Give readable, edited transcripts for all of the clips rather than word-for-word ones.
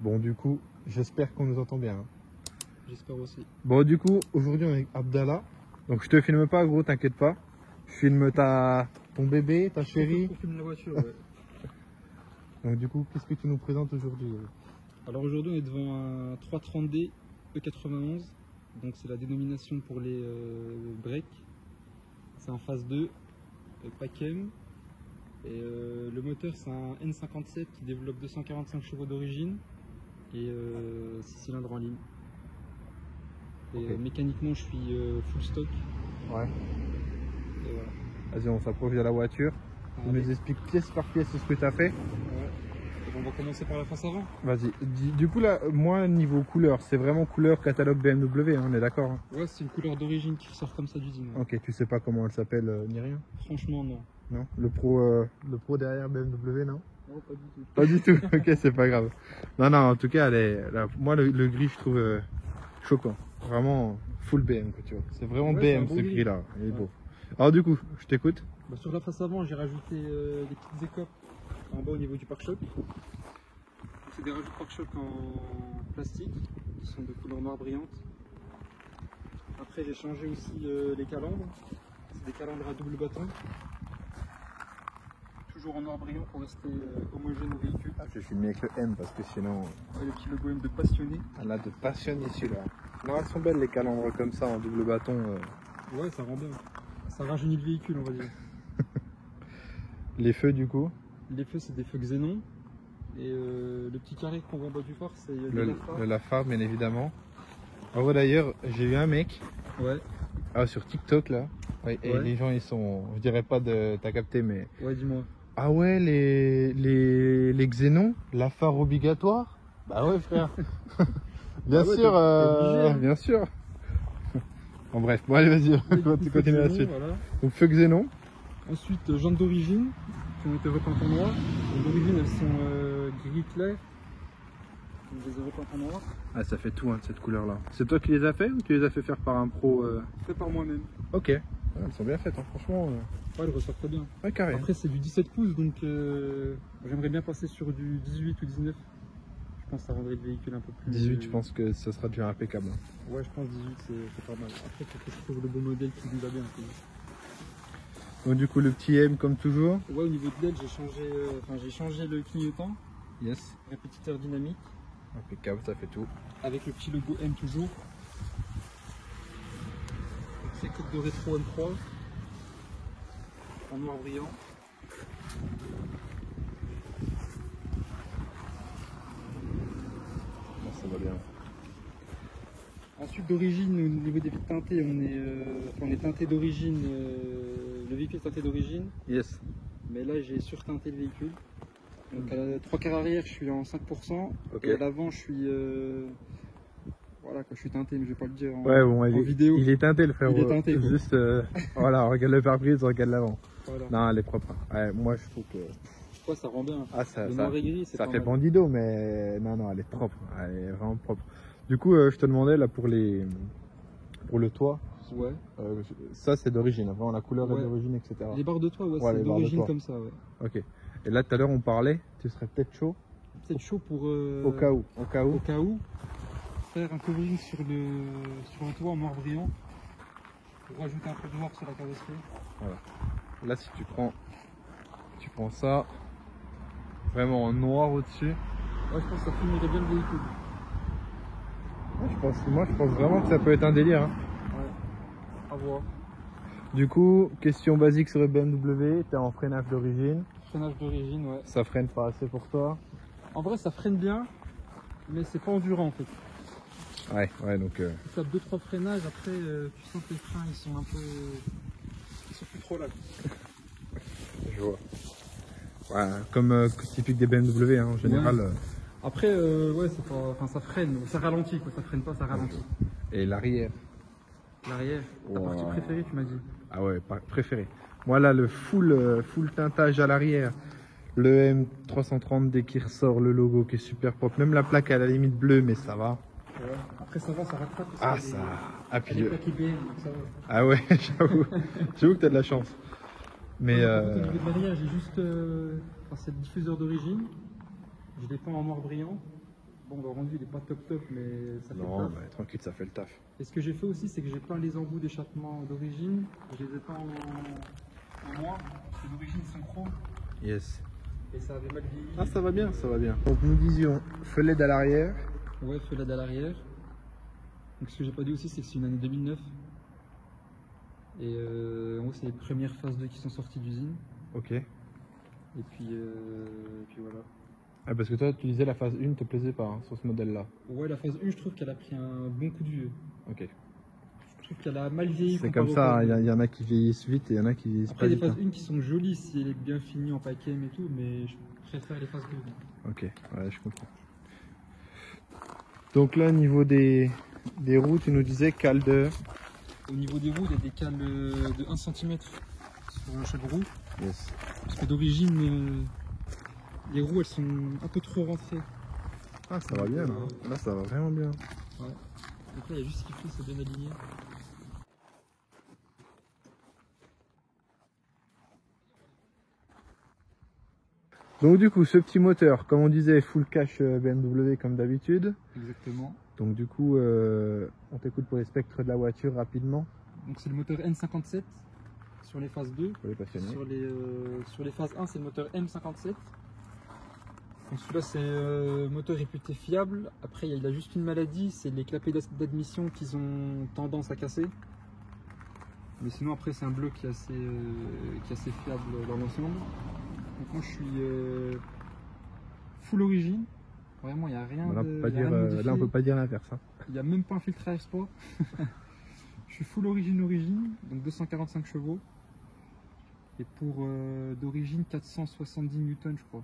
Bon, du coup, j'espère qu'on nous entend bien. Hein. J'espère aussi. Bon, du coup, aujourd'hui, on est avec Abdallah. Donc, je te filme pas, gros, t'inquiète pas. Je filme ton bébé, ta chérie. On filme la voiture, ouais. Donc, du coup, qu'est-ce que tu nous présentes aujourd'hui? Alors, aujourd'hui, on est devant un 330D E91. Donc, c'est la dénomination pour les breaks. C'est en phase 2, PACM. Et le moteur, c'est un N57 qui développe 245 chevaux d'origine et 6 cylindres en ligne. Et Okay. Mécaniquement, je suis full stock. Ouais. Et voilà. Vas-y, on s'approche de la voiture. Tu nous expliques pièce par pièce ce que tu as fait. Ouais. Donc on va commencer par la face avant. Vas-y. Du coup, là, moi, niveau couleur, c'est vraiment couleur catalogue BMW, hein, on est d'accord? Hein? Ouais, c'est une couleur d'origine qui sort comme ça d'usine. Ouais. Ok, tu sais pas comment elle s'appelle ni rien? Franchement, non. Non. Le pro derrière BMW, non? Non, pas du tout. Pas du tout. Ok, c'est pas grave. Non, en tout cas, moi, le gris, je trouve choquant. Vraiment full BM, quoi, tu vois. C'est vraiment BM ce gris là. Il est beau. Alors, du coup, je t'écoute. Bah, sur la face avant, j'ai rajouté des petites écopes en bas au niveau du pare-choc. C'est des rajouts de pare-choc en plastique qui sont de couleur noire brillante. Après, j'ai changé aussi les calandres. C'est des calandres à double bâton. Toujours en noir brillant pour rester homogène au véhicule. Ah, je vais filmer avec le M parce que sinon. Ouais, le petit logo M de passionné. Elle a de passionné celui-là. Non, elles sont belles les calandres comme ça en double bâton. Ouais, ça rend bien. Ça rajeunit le véhicule, on va dire. Les feux, du coup? Les feux, c'est des feux xénon. Et le petit carré qu'on voit en bas du phare, c'est le Lafarge, bien évidemment. En vrai, d'ailleurs, j'ai eu un mec. Ouais. Sur TikTok là. Ouais, et les gens ils sont. Je dirais pas de. T'as capté, mais. Ouais, dis-moi. Ah ouais, les xénons, Lafarge obligatoire? Bah ouais, frère. Bien sûr, bien sûr. Bon, bref, bon, allez, vas-y, tu continues la suite. Voilà. Donc, feu xénon. Ensuite, jantes d'origine qui ont été repeintes en noir. D'origine, elles sont gris clair. Donc, je les ai repeintes en noir. Ah, ça fait tout, hein, cette couleur-là. C'est toi qui les as fait ou tu les as fait faire par un pro Fait par moi-même. Ok. Ouais, elles sont bien faites, hein, franchement. Ouais, elles ressortent très bien. Ouais, carré. Après, c'est du 17 pouces, donc j'aimerais bien passer sur du 18 ou 19. Je pense que ça rendrait le véhicule un peu plus... 18, je pense que ça sera déjà impeccable. Ouais, je pense 18, c'est pas mal. Après, il faut que je trouve le bon modèle qui nous va bien. Donc, du coup, le petit M comme toujours. Ouais, au niveau de l'aide, j'ai changé le clignotant. Yes. Répétiteur dynamique. Impeccable, ça fait tout. Avec le petit logo M toujours. C'est code de rétro M3. En noir brillant. Ça va bien. Ensuite, d'origine, au niveau des teintés, on est teinté d'origine. Le véhicule est teinté d'origine. Yes. Mais là, j'ai surteinté le véhicule. Donc, à la 3 quarts arrière, je suis en 5%. Okay. Et à l'avant, je suis. Voilà, quand je suis teinté, mais je vais pas le dire en vidéo. Il est teinté, le frère. Il est teinté. Juste, voilà, regarde le pare-brise, regarde l'avant. Voilà. Non, elle est propre. Ouais, moi, je trouve que. Ouais, ça rend bien. Ah, ça fait mal. bandido, mais non, elle est propre. Elle est vraiment propre. Du coup, je te demandais là pour le toit. Ouais. Ça, c'est d'origine. Vraiment, la couleur est d'origine, etc. Les barres de toit, c'est d'origine comme ça, ouais. Ok. Et là, tout à l'heure, on parlait. Tu serais peut-être chaud. Peut-être chaud pour. Au cas où. Au cas où. Faire un covering sur un toit en noir brillant. Pour rajouter un peu de noir sur la carrosserie. Voilà. Là, si tu prends ça. Vraiment en noir au-dessus. Ouais, je pense que ça filmerait bien le véhicule. Moi, je pense vraiment que ça peut être un délire. Hein. Ouais, à voir. Du coup, question basique sur le BMW, t'es en freinage d'origine. Freinage d'origine, ouais. Ça freine pas assez pour toi? En vrai, ça freine bien, mais c'est pas endurant en fait. Ouais, donc. Tu tapes 2-3 freinages, après, tu sens que les freins ils sont un peu. Ils sont plus trop là. Je vois. Ouais, comme typique des BMW hein, en général. Ouais. Après, ouais, c'est pas. Enfin, ça freine, ça ralentit quoi, ça freine pas, ça ralentit. Et l'arrière? L'arrière, ta partie préférée, tu m'as dit? Ah ouais, préféré. Moi là, le full teintage à l'arrière. Le M330D qui ressort, le logo qui est super propre. Même la plaque à la limite bleue, mais ça va. Ouais. Après, ça va, ça rattrape. Ah, ça. Puis ça va. Ah ouais, j'avoue que t'as de la chance. Mais au niveau de l'arrière, j'ai juste. C'est le diffuseur d'origine. Je l'ai peint en noir brillant. Bon, le rendu il est pas top mais ça fait Non, le taf. mais tranquille, ça fait le taf. Et ce que j'ai fait aussi, c'est que j'ai peint les embouts d'échappement d'origine. Je les ai peints en noir, parce que d'origine ils sont chrome. Yes. Et ça avait mal vieilli. Ah, ça va bien, ça va bien. Donc nous disions feu LED à l'arrière. Ouais, feu LED à l'arrière. Donc ce que j'ai pas dit aussi, c'est que c'est une année 2009. Et en gros, c'est les premières phases 2 qui sont sorties d'usine. Ok. Et puis voilà. Ah, parce que toi, tu disais la phase 1 te plaisait pas hein, sur ce modèle-là. Ouais, la phase 1, je trouve qu'elle a pris un bon coup de vieux. Ok. Je trouve qu'elle a mal vieilli. C'est comparé comme aux ça, phases il deux. y en a qui vieillissent vite et il y en a qui vieillissent Après, pas les vite. phases 1 qui sont jolies si elle est bien finie en paquem et tout, mais je préfère les phases 2. Ok, ouais, je comprends. Donc là, au niveau des roues, tu nous disais cale de... Au niveau des roues, il y a des cales de 1 cm sur chaque roue. Yes. Parce que d'origine, les roues elles sont un peu trop rentrées. Ah, ça va bien là. Là, ça va vraiment bien. Ouais. Donc là, il y a juste ce qu'il faut, c'est bien aligné. Donc du coup, ce petit moteur, comme on disait, full cash BMW comme d'habitude. Exactement. Donc du coup, on t'écoute pour les spectres de la voiture rapidement, Donc c'est le moteur N57 sur les phases 2. pour les passionnés. Sur les phases 1, c'est le moteur M57. Donc celui-là, c'est moteur réputé fiable. Après, il a juste une maladie, c'est les clapets d'admission qu'ils ont tendance à casser. Mais sinon, après, c'est un bloc qui est assez fiable dans l'ensemble. Donc moi, je suis full origine. Vraiment, il n'y a rien Bon, là, de on peut pas il y a rien de dire, là, on modifié. peut pas dire l'inverse. Hein. Il n'y a même pas un filtre à air sport. Je suis full origine, donc 245 chevaux. Et pour d'origine 470 newtons, je crois.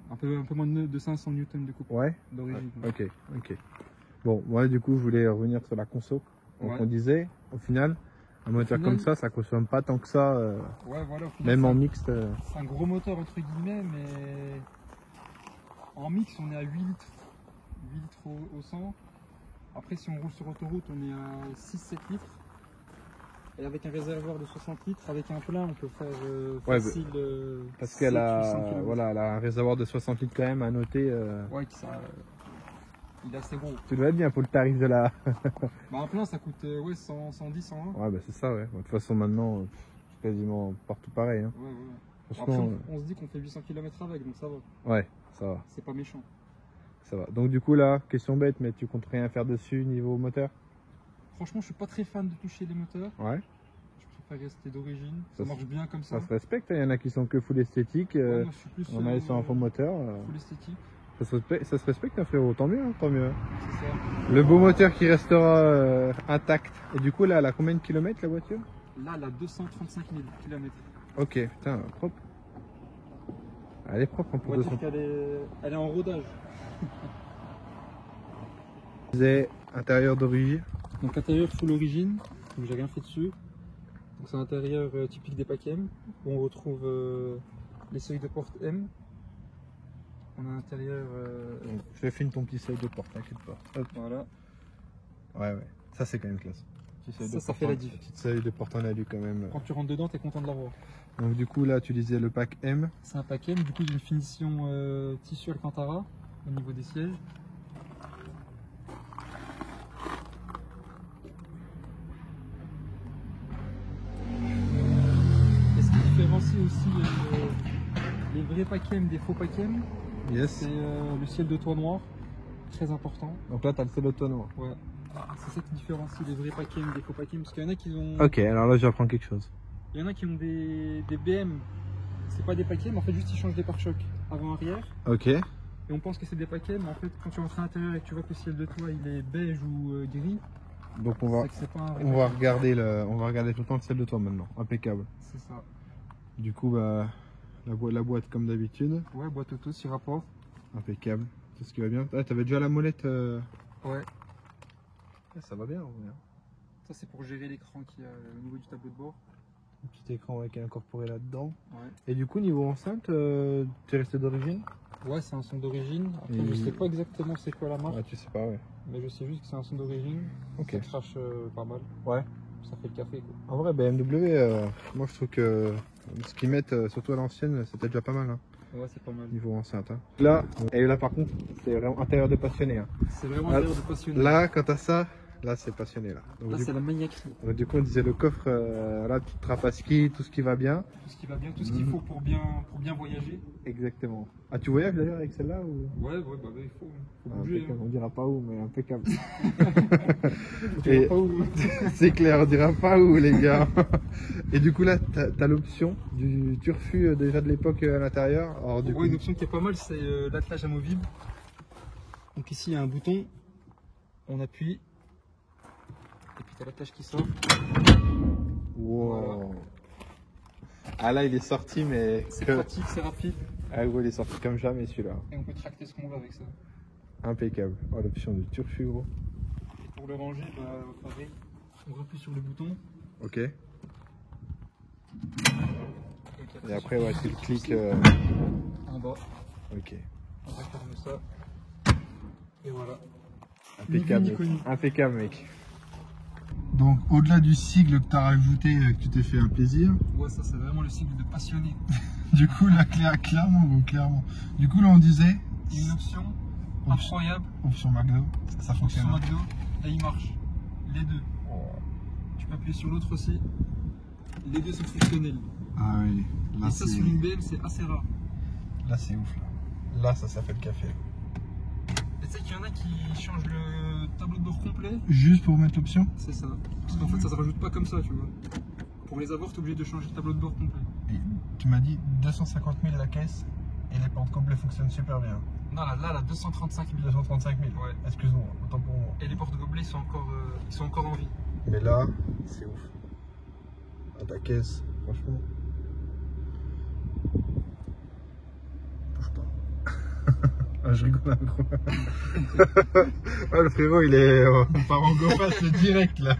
Un peu moins de 500 newtons de coupe Ouais. d'origine. Ok, ok. Bon, moi du coup, je voulais revenir sur la conso. Donc Ouais. on disait, au final, un moteur final- comme ça consomme pas tant que ça, Ouais, voilà, au final, même c'est en un- mixte. C'est un gros moteur entre guillemets, mais en mix on est à 8 litres. 8 litres au 100. Après, si on roule sur autoroute, on est à 6-7 litres. Et avec un réservoir de 60 litres, avec un plein, on peut faire Ouais, facile. Parce qu'elle 700 a, kilomètres. voilà, elle a un réservoir de 60 litres quand même à noter. Ouais, il est assez gros. Tu dois être bien pour le tarif de la. Bah, un plein, ça coûte 110, 120. Ouais, bah c'est ça, ouais. Bon, de toute façon, maintenant, c'est quasiment partout pareil. Hein. Ouais, ouais. Après, Franchement, on se dit qu'on fait 800 km avec, donc ça va. ouais, ça va, C'est pas méchant. ça va. Donc du coup là, question bête, mais tu comptes rien faire dessus niveau moteur? Franchement, je suis pas très fan de toucher les moteurs. Ouais. Je préfère rester d'origine. Ça Ça se- marche bien comme ça. Ça se respecte, il y en a qui sont que full esthétique, Ouais, moi, je suis plus on a sur un faux moteur. full esthétique. Ça se respecte, hein, frérot, tant mieux, hein, tant mieux. C'est ça. Le beau moteur qui restera intact. Et du coup là, elle a combien de kilomètres la voiture? Là, elle a 235 000 km. Ok, putain, propre. Elle est propre hein, On pour va 200. dire qu'elle est en rodage. Disais, intérieur d'origine. Donc intérieur full origine, donc j'ai rien fait dessus. Donc c'est un intérieur typique des Pakem, où on retrouve les seuils de porte M. On a un intérieur Donc, je filme ton petit seuil de porte, t'inquiète pas. Hop. voilà. Ouais, ouais. Ça c'est quand même classe. Petit seuil Ça, de ça porte fait en- la diff. Petit seuil de porte en alu quand même. Quand tu rentres dedans, t'es content de l'avoir. Donc du coup là, tu disais le pack M. C'est un Pakem, du coup j'ai une finition tissu Alcantara au niveau des sièges. Et ce qui différencie aussi les vrais Pakem des faux Pakem, Yes. c'est le ciel de toit noir, très important. Donc là, t'as le seul autonome. Ouais. C'est ça qui différencie les vrais Pakem des faux Pakem, parce qu'il y en a qui ont, Ok, alors là, j'apprends quelque chose. il y en a qui ont des BM, c'est pas des Pakem, en fait juste ils changent des pare-chocs avant-arrière. Ok. Et on pense que c'est des Pakem, mais en fait quand tu rentres à l'intérieur et que tu vois que le ciel de toit il est beige ou gris, Donc on va, c'est que c'est pas un vrai on va Pakem. regarder tout le temps le ciel de toi maintenant. Impeccable. C'est ça. Du coup, bah, la boîte comme d'habitude. Ouais, boîte auto, 6 rapports. Impeccable. C'est ce qui va bien. Ah, t'avais déjà la molette. Ouais. Ça va bien. Ouais. Ça c'est pour gérer l'écran qui a au niveau du tableau de bord. Un petit écran qui est incorporé là-dedans. Ouais. Et du coup, niveau enceinte, t'es resté d'origine? Ouais, c'est un son d'origine. Après, Et- je sais pas exactement c'est quoi la marque, Ah, tu sais pas, ouais. mais je sais juste que c'est un son d'origine. Ok. Ça crache pas mal. Ouais. Ça fait le café quoi. En vrai, BMW, moi je trouve que ce qu'ils mettent, surtout à l'ancienne, c'était déjà pas mal. Hein. Ouais, c'est pas mal. Niveau enceinte. Hein. Là, et là par contre, c'est vraiment intérieur de passionné. Hein. C'est vraiment intérieur de passionné. Là, quand t'as ça, là c'est passionné. Là, c'est la maniaquerie. Donc, du coup, on disait le coffre, là, tout trapaski, tout ce qui va bien. Tout ce qui va bien, tout ce qu'il faut pour bien voyager. Exactement. Ah, tu voyages d'ailleurs avec celle-là ou... Ouais, bah, il faut bouger. Hein. On dira pas où, mais impeccable. Pas où. C'est clair, on dira pas où, les gars. Et du coup, là, t'as l'option du turfu déjà de l'époque à l'intérieur. Une option qui est pas mal, c'est l'attelage amovible. Donc ici, il y a un bouton, on appuie, et puis t'as l'attelage qui sort. Wow. Voilà. Ah là, il est sorti, mais... C'est pratique, c'est rapide. Ah gros, il est sorti comme jamais celui-là. Et on peut tracter ce qu'on veut avec ça. Impeccable. Oh, l'option du turfu, gros. Et pour le ranger, bah, pareil, on appuie sur le bouton. Ok. Et après, ouais, tu cliques... En bas. Ok. On referme ça. Et voilà. Impeccable, mec. Impeccable, mec. Donc, au-delà du sigle que tu as rajouté, que tu t'es fait un plaisir. Ouais, ça, c'est vraiment le sigle de passionné. Du coup, là, clairement, bon, clairement. Du coup, là, on disait. Une option incroyable. Option McDo. Ça fonctionne. Option McDo. Là, il marche. Les deux. Oh. Tu peux appuyer sur l'autre aussi. Les deux sont fonctionnels. Ah oui. Là, et ça, sur une BM, c'est assez rare. Là, c'est ouf. Là, ça fait le café. Et tu sais qu'il y en a qui changent le tableau de bord complet. Juste pour mettre l'option? C'est ça. Parce qu'en fait, ça se rajoute pas comme ça, tu vois. Pour les avoir, tu es obligé de changer le tableau de bord complet. Et tu m'as dit 250 000 la caisse et les portes complets fonctionnent super bien. Non, là, 235 000. 235 000. Ouais. Excuse-moi, autant pour moi. Et les portes gobelets, ils sont encore en vie. Mais là, c'est ouf. À ta caisse, franchement. Bouge pas. Ah, je rigole un gros. Ah, le frérot, il est. On part en gopasse direct là.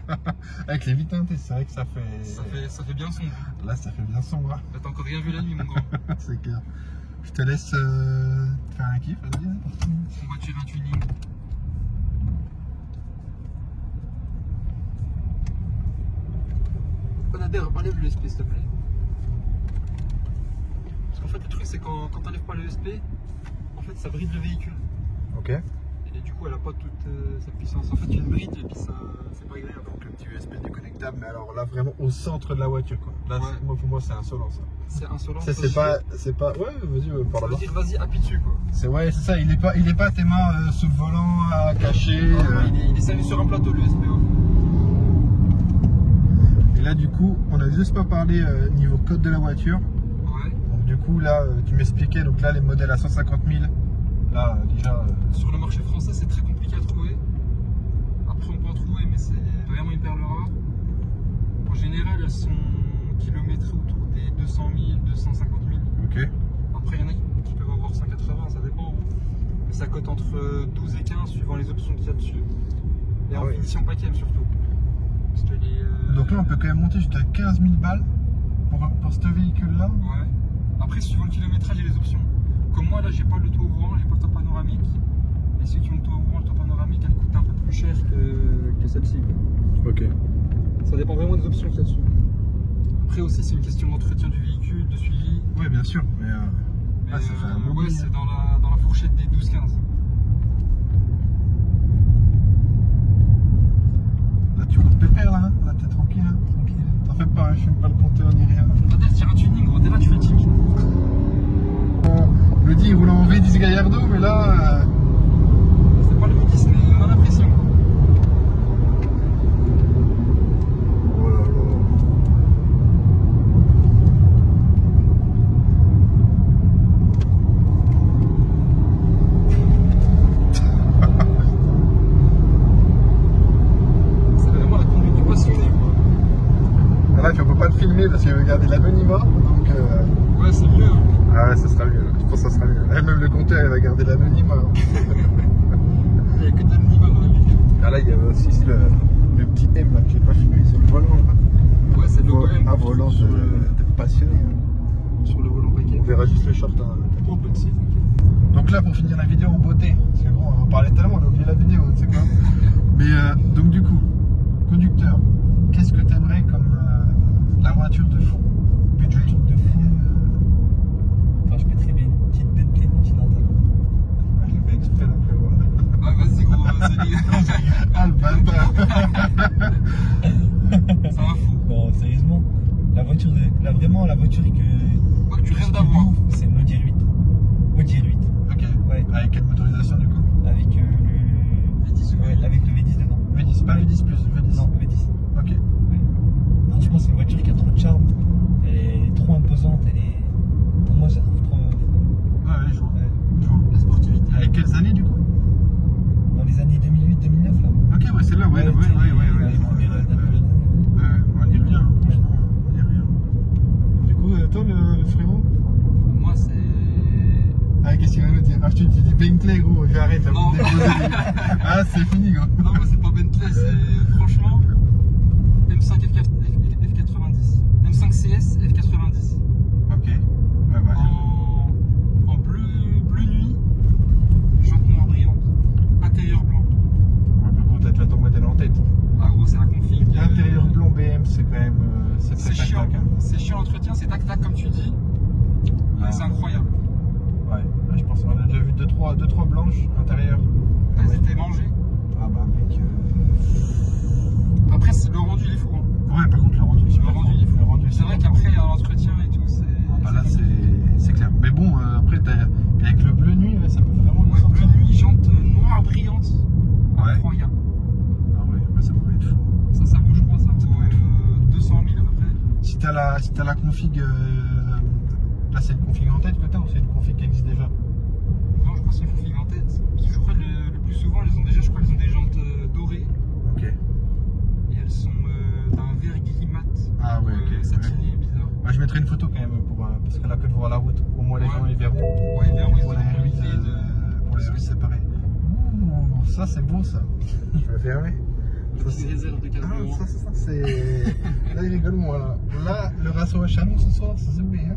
Avec les vitres teintées, c'est vrai que ça fait. Ça fait bien sombre. Là, ça fait bien sombre. Hein. T'as encore rien vu la nuit, mon grand. C'est clair. Je te laisse faire un kiff, vas-y. On va tirer un tuning. Nader, enlève l'ESP s'il te plaît. Parce qu'en fait, le truc, c'est quand t'enlèves pas l'ESP, en fait, ça bride le véhicule. Ok. Et du coup, elle a pas toute sa puissance. En fait, il y a une bride et puis ça, c'est pas agréable. Donc, le petit USB déconnectable, mais alors là, vraiment au centre de la voiture, quoi. Là, ouais. pour moi, c'est insolent, ça. C'est insolent. C'est pas. Ouais, vas-y, par là-bas. Ça veut dire, vas-y, appuie dessus, quoi. C'est ça, il est pas tes mains sous le volant à cacher. Il est servi sur un plateau, le USB. Et là, du coup, on a juste pas parlé niveau code de la voiture. Ouais. Donc, du coup, là, tu m'expliquais, donc là, les modèles à 150 000. Là, déjà. Sur le marché français, c'est très compliqué à trouver. Après, on peut en trouver, mais c'est vraiment une perle rare. En général, elles sont kilométrées autour des 200 000, 250 000. Ok. Après, il y en a qui peuvent avoir 180, ça dépend. Mais ça cote entre 12 et 15 suivant les options qu'il y a dessus. Et en finition PACM surtout. Parce que donc là, on peut quand même monter jusqu'à 15 000 balles pour ce véhicule-là. Ouais. Après, suivant le kilométrage et les options. Comme moi, là, j'ai pas le toit ouvrant, j'ai pas le toit panoramique. Et ceux qui ont le toit ouvrant, le toit panoramique, elle coûte un peu plus cher que celle-ci. Ok. Ça dépend vraiment des options qu'il y a dessus. Après aussi, c'est une question d'entretien du véhicule, de suivi. Ouais, bien sûr. Mais ça fait un bon ouais, c'est dans la fourchette des 12-15. Là, tu roules pépère, là. Là, t'es tranquille, hein. Tranquille. T'en fais pas, je fume pas le compteur ni rien. Peut-être tire un tuning, gros. T'es là, tu fais le tuning. Le dit, il roule en V10 Gallardo, mais là. C'est pas le V10, mais on a l'impression. Oh là là. C'est vraiment la conduite du passionné, quoi. Là, tu peux pas te filmer parce qu'il veut garder l'anonymat. Donc. Ouais, c'est mieux. Hein. Ah ouais, ça sera mieux. Je pense que ça sera mieux. Même le compteur, il va garder l'anonymat. Il n'y a que de l'anonymat dans la vidéo. Ah là, il y avait aussi le petit M là, que j'ai pas filmé sur le volant. Là. Ouais, c'est le logo M. Un volant de passionné. Hein. Sur le volant paquet. On verra juste le short. Hein. Oh, petit, ok. Donc là, pour finir la vidéo en beauté, parce que bon, on en parlait tellement, on a oublié la vidéo, tu sais quoi. Mais donc du coup, conducteur, qu'est-ce que t'aimerais comme la voiture de fond? Budget de fond. Enfin, je mettrais bien une Ah, le bâtard. Ça va fou. Non, sérieusement, vraiment la voiture que Tu rêves d'avoir. c'est une Audi R8. Audi R8. Ok. Ouais. Avec quelle motorisation du coup? Avec le V10, ouais, avec le V10 dedans. V10, pas V10 plus, V10. Non, V10. Ok. Franchement, c'est une voiture qui a trop de charme. Elle est trop imposante. Pour moi, je la trouve trop. Ouais, je vois. Ouais. Je vois. La sportivité. Avec quelles années du coup? Dans les années 2008-2009 là. Ok, ouais, c'est là, ouais. Les premières années. On n'y est rien, franchement, on n'y est rien. Du coup, toi, le frérot? Moi, c'est. Ah, qu'est-ce qu'il va nous dire? Ah, tu dis Bentley, gros, j'arrête, là, Non. vous déposez. Ah, c'est fini, gros. Non, moi, c'est pas Bentley, c'est franchement M5 F90. M5 CS F90. Ok. Ouais, bah. En bleu nuit, jante noire brillante, intérieur blanc. Ouais, bah, gros, t'as déjà ton modèle en tête. Ah gros, c'est la config. L'intérieur blond BM, c'est quand même. C'est C'est très chiant. tac-tac, hein. C'est chiant l'entretien, c'est tac-tac comme tu dis. Ah. C'est incroyable. Ouais, là, je pense qu'on a déjà vu 2-3 blanches intérieures. Elles étaient mangées. Ah, bah, mec. Après, le rendu il est fou. Hein. Ouais, par contre, le rendu, c'est Le rendu il est fou. Le rendu, C'est vrai qu'après, à l'entretien et tout, c'est. Ah, bah là, c'est clair. Mais bon, après, avec le bleu nuit, ça peut vraiment nous Ouais, sortir. bleu nuit, jante noire brillante. Ouais. Incroyable. Ah ouais, ça pourrait être fou. Ça vaut, je crois, ça vaut pourrait être fou. 200 000 à peu près. Si t'as la config, là c'est une config en tête que t'as ou c'est une config qui existe déjà? Non, je crois que c'est une config en tête. Parce que je crois que le plus souvent, elles ont déjà, je crois qu'elles ont des jantes dorées. Ok. Et elles sont d'un vert gris mat. Ah ouais, ok. Satiné, bizarre. Moi je mettrai une photo quand même parce que là que de voir la route, au moins les Ouais. gens ils verront. Ouais, vers Pour les R8, c'est pareil. Ouh, ça c'est beau ça. Je vais fermer. Ça, Une réserve de Ah, carburant. ça c'est. Là il rigole moi là. Là le ratio à Chanon ce soir, ça c'est bien.